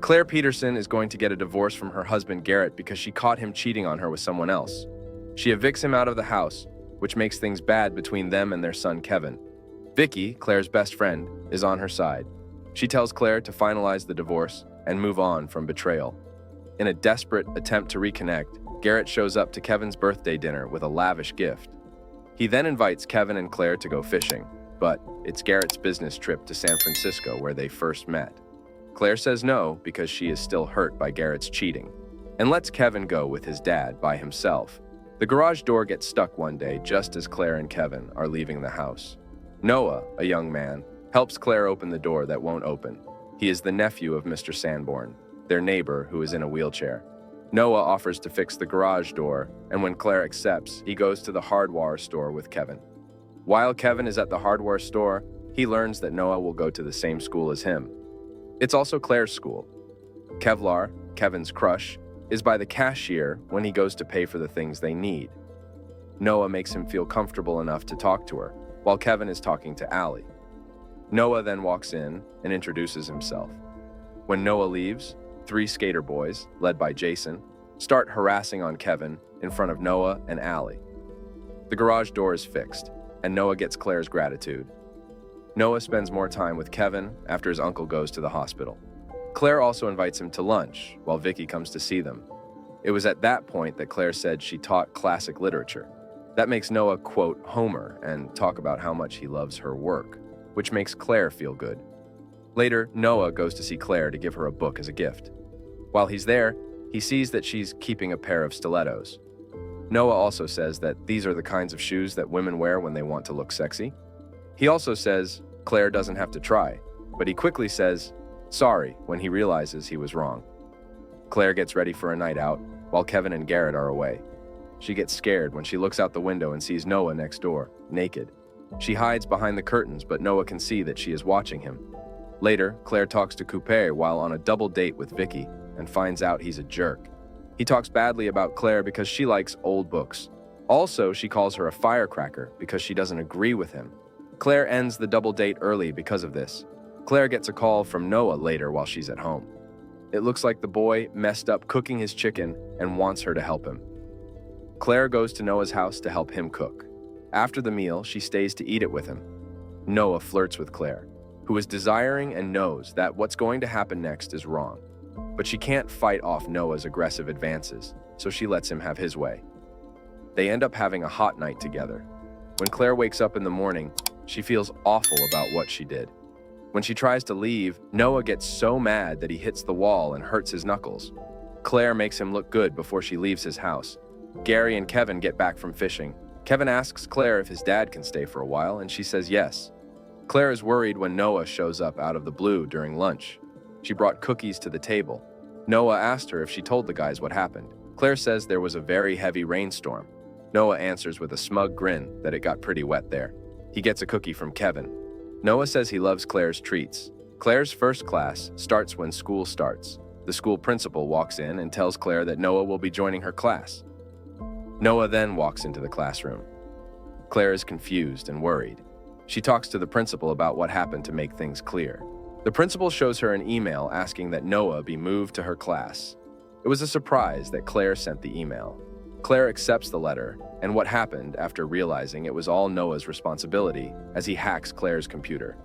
Claire Peterson is going to get a divorce from her husband Garrett because she caught him cheating on her with someone else. She evicts him out of the house, which makes things bad between them and their son Kevin. Vicky, Claire's best friend, is on her side. She tells Claire to finalize the divorce and move on from betrayal. In a desperate attempt to reconnect, Garrett shows up to Kevin's birthday dinner with a lavish gift. He then invites Kevin and Claire to go fishing, but it's Garrett's business trip to San Francisco where they first met. Claire says no because she is still hurt by Garrett's cheating, and lets Kevin go with his dad by himself. The garage door gets stuck one day just as Claire and Kevin are leaving the house. Noah, a young man, helps Claire open the door that won't open. He is the nephew of Mr. Sanborn, their neighbor who is in a wheelchair. Noah offers to fix the garage door, and when Claire accepts, he goes to the hardware store with Kevin. While Kevin is at the hardware store, he learns that Noah will go to the same school as him. It's also Claire's school. Kevlar, Kevin's crush, is by the cashier when he goes to pay for the things they need. Noah makes him feel comfortable enough to talk to her, while Kevin is talking to Allie. Noah then walks in and introduces himself. When Noah leaves, 3 skater boys, led by Jason, start harassing on Kevin in front of Noah and Allie. The garage door is fixed, and Noah gets Claire's gratitude. Noah spends more time with Kevin after his uncle goes to the hospital. Claire also invites him to lunch while Vicky comes to see them. It was at that point that Claire said she taught classic literature. That makes Noah quote Homer and talk about how much he loves her work, which makes Claire feel good. Later, Noah goes to see Claire to give her a book as a gift. While he's there, he sees that she's keeping a pair of stilettos. Noah also says that these are the kinds of shoes that women wear when they want to look sexy. He also says Claire doesn't have to try, but he quickly says sorry when he realizes he was wrong. Claire gets ready for a night out while Kevin and Garrett are away. She gets scared when she looks out the window and sees Noah next door, naked. She hides behind the curtains, but Noah can see that she is watching him. Later, Claire talks to Coupe while on a double date with Vicky and finds out he's a jerk. He talks badly about Claire because she likes old books. Also, she calls her a firecracker because she doesn't agree with him. Claire ends the double date early because of this. Claire gets a call from Noah later while she's at home. It looks like the boy messed up cooking his chicken and wants her to help him. Claire goes to Noah's house to help him cook. After the meal, she stays to eat it with him. Noah flirts with Claire, who is desiring and knows that what's going to happen next is wrong. But she can't fight off Noah's aggressive advances, so she lets him have his way. They end up having a hot night together. When Claire wakes up in the morning, she feels awful about what she did. When she tries to leave, Noah gets so mad that he hits the wall and hurts his knuckles. Claire makes him look good before she leaves his house. Gary and Kevin get back from fishing. Kevin asks Claire if his dad can stay for a while, and she says yes. Claire is worried when Noah shows up out of the blue during lunch. She brought cookies to the table. Noah asked her if she told the guys what happened. Claire says there was a very heavy rainstorm. Noah answers with a smug grin that it got pretty wet there. He gets a cookie from Kevin. Noah says he loves Claire's treats. Claire's first class starts when school starts. The school principal walks in and tells Claire that Noah will be joining her class. Noah then walks into the classroom. Claire is confused and worried. She talks to the principal about what happened to make things clear. The principal shows her an email asking that Noah be moved to her class. It was a surprise that Claire sent the email. Claire accepts the letter and what happened after realizing it was all Noah's responsibility as he hacks Claire's computer.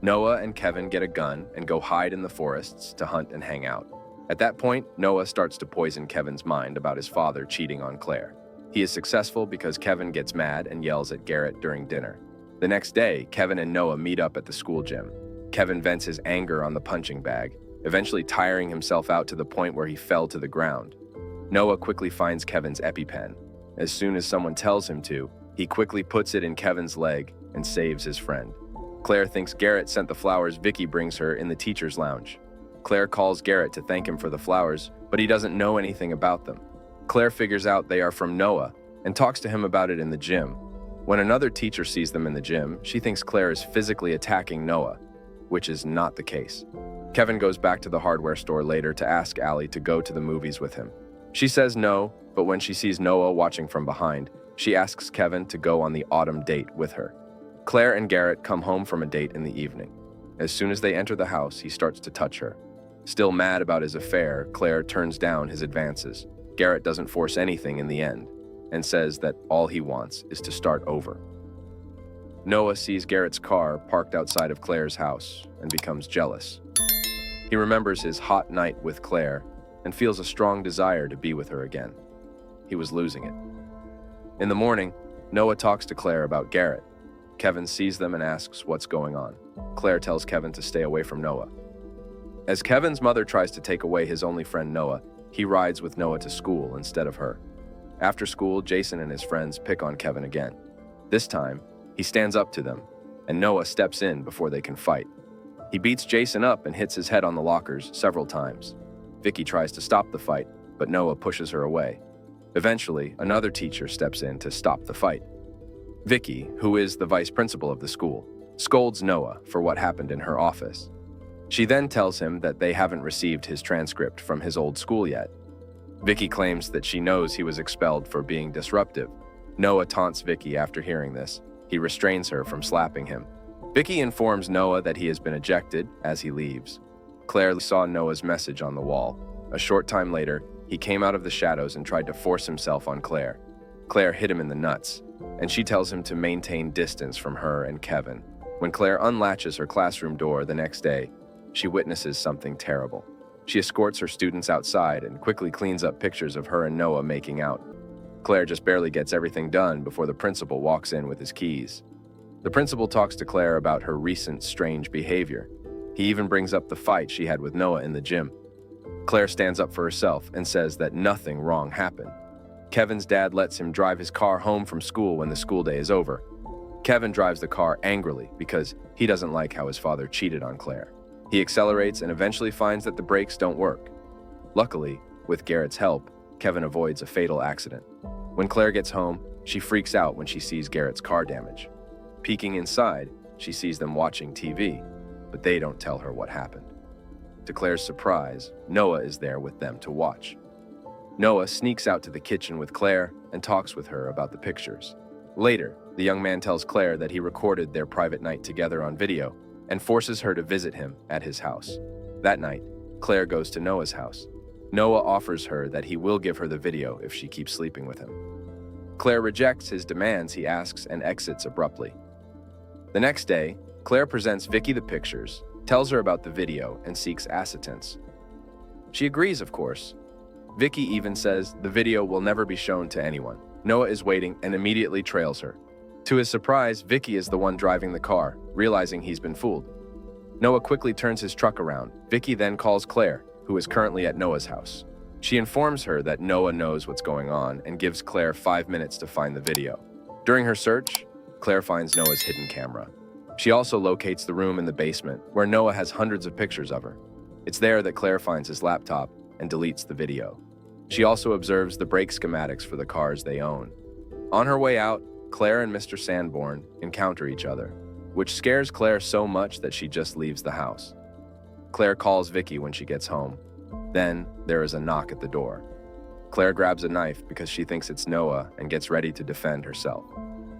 Noah and Kevin get a gun and go hide in the forests to hunt and hang out. At that point, Noah starts to poison Kevin's mind about his father cheating on Claire. He is successful because Kevin gets mad and yells at Garrett during dinner. The next day, Kevin and Noah meet up at the school gym. Kevin vents his anger on the punching bag, eventually tiring himself out to the point where he fell to the ground. Noah quickly finds Kevin's EpiPen. As soon as someone tells him to, he quickly puts it in Kevin's leg and saves his friend. Claire thinks Garrett sent the flowers Vicky brings her in the teacher's lounge. Claire calls Garrett to thank him for the flowers, but he doesn't know anything about them. Claire figures out they are from Noah and talks to him about it in the gym. When another teacher sees them in the gym, she thinks Claire is physically attacking Noah, which is not the case. Kevin goes back to the hardware store later to ask Allie to go to the movies with him. She says no, but when she sees Noah watching from behind, she asks Kevin to go on the autumn date with her. Claire and Garrett come home from a date in the evening. As soon as they enter the house, he starts to touch her. Still mad about his affair, Claire turns down his advances. Garrett doesn't force anything in the end and says that all he wants is to start over. Noah sees Garrett's car parked outside of Claire's house and becomes jealous. He remembers his hot night with Claire and feels a strong desire to be with her again. He was losing it. In the morning, Noah talks to Claire about Garrett. Kevin sees them and asks what's going on. Claire tells Kevin to stay away from Noah. As Kevin's mother tries to take away his only friend Noah, he rides with Noah to school instead of her. After school, Jason and his friends pick on Kevin again. This time, he stands up to them, and Noah steps in before they can fight. He beats Jason up and hits his head on the lockers several times. Vicky tries to stop the fight, but Noah pushes her away. Eventually, another teacher steps in to stop the fight. Vicky, who is the vice principal of the school, scolds Noah for what happened in her office. She then tells him that they haven't received his transcript from his old school yet. Vicky claims that she knows he was expelled for being disruptive. Noah taunts Vicky after hearing this. He restrains her from slapping him. Vicky informs Noah that he has been ejected as he leaves. Claire saw Noah's message on the wall. A short time later, he came out of the shadows and tried to force himself on Claire. Claire hit him in the nuts, and she tells him to maintain distance from her and Kevin. When Claire unlatches her classroom door the next day, she witnesses something terrible. She escorts her students outside and quickly cleans up pictures of her and Noah making out. Claire just barely gets everything done before the principal walks in with his keys. The principal talks to Claire about her recent strange behavior. He even brings up the fight she had with Noah in the gym. Claire stands up for herself and says that nothing wrong happened. Kevin's dad lets him drive his car home from school when the school day is over. Kevin drives the car angrily because he doesn't like how his father cheated on Claire. He accelerates and eventually finds that the brakes don't work. Luckily, with Garrett's help, Kevin avoids a fatal accident. When Claire gets home, she freaks out when she sees Garrett's car damage. Peeking inside, she sees them watching TV, but they don't tell her what happened. To Claire's surprise, Noah is there with them to watch. Noah sneaks out to the kitchen with Claire and talks with her about the pictures. Later, the young man tells Claire that he recorded their private night together on video and forces her to visit him at his house. That night, Claire goes to Noah's house. Noah offers her that he will give her the video if she keeps sleeping with him. Claire rejects his demands he asks and exits abruptly. The next day, Claire presents Vicky the pictures, tells her about the video, and seeks acceptance. She agrees, of course. Vicky even says the video will never be shown to anyone. Noah is waiting and immediately trails her. To his surprise, Vicky is the one driving the car, realizing he's been fooled. Noah quickly turns his truck around. Vicky then calls Claire, who is currently at Noah's house. She informs her that Noah knows what's going on and gives Claire 5 minutes to find the video. During her search, Claire finds Noah's hidden camera. She also locates the room in the basement where Noah has hundreds of pictures of her. It's there that Claire finds his laptop and deletes the video. She also observes the brake schematics for the cars they own. On her way out, Claire and Mr. Sanborn encounter each other, which scares Claire so much that she just leaves the house. Claire calls Vicky when she gets home. Then, there is a knock at the door. Claire grabs a knife because she thinks it's Noah and gets ready to defend herself.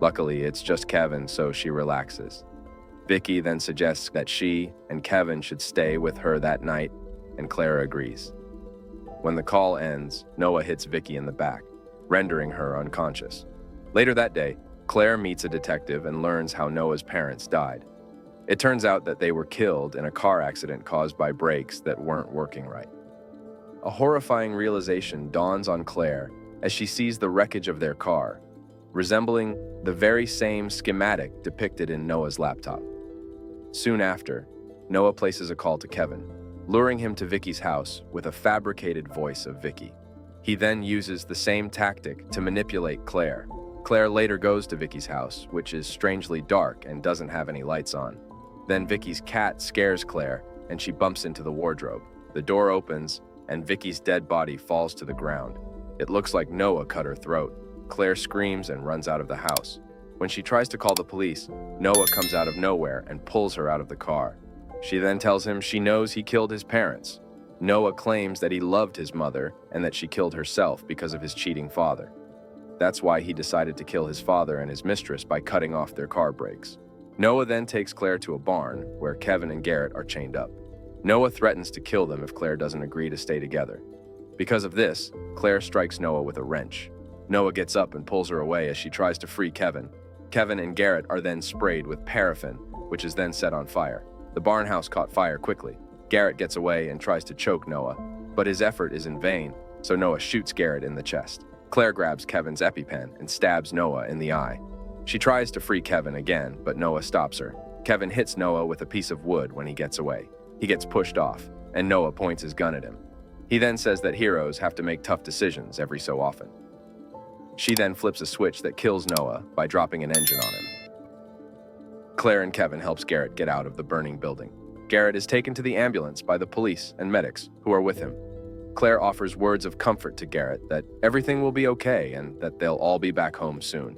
Luckily, it's just Kevin, so she relaxes. Vicky then suggests that she and Kevin should stay with her that night, and Claire agrees. When the call ends, Noah hits Vicky in the back, rendering her unconscious. Later that day, Claire meets a detective and learns how Noah's parents died. It turns out that they were killed in a car accident caused by brakes that weren't working right. A horrifying realization dawns on Claire as she sees the wreckage of their car, resembling the very same schematic depicted in Noah's laptop. Soon after, Noah places a call to Kevin, luring him to Vicky's house with a fabricated voice of Vicky. He then uses the same tactic to manipulate Claire. Claire later goes to Vicky's house, which is strangely dark and doesn't have any lights on. Then Vicky's cat scares Claire, and she bumps into the wardrobe. The door opens, and Vicky's dead body falls to the ground. It looks like Noah cut her throat. Claire screams and runs out of the house. When she tries to call the police, Noah comes out of nowhere and pulls her out of the car. She then tells him she knows he killed his parents. Noah claims that he loved his mother and that she killed herself because of his cheating father. That's why he decided to kill his father and his mistress by cutting off their car brakes. Noah then takes Claire to a barn where Kevin and Garrett are chained up. Noah threatens to kill them if Claire doesn't agree to stay together. Because of this, Claire strikes Noah with a wrench. Noah gets up and pulls her away as she tries to free Kevin. Kevin and Garrett are then sprayed with paraffin, which is then set on fire. The barn house caught fire quickly. Garrett gets away and tries to choke Noah, but his effort is in vain, so Noah shoots Garrett in the chest. Claire grabs Kevin's EpiPen and stabs Noah in the eye. She tries to free Kevin again, but Noah stops her. Kevin hits Noah with a piece of wood when he gets away. He gets pushed off, and Noah points his gun at him. He then says that heroes have to make tough decisions every so often. She then flips a switch that kills Noah by dropping an engine on him. Claire and Kevin helps Garrett get out of the burning building. Garrett is taken to the ambulance by the police and medics who are with him. Claire offers words of comfort to Garrett that everything will be okay and that they'll all be back home soon.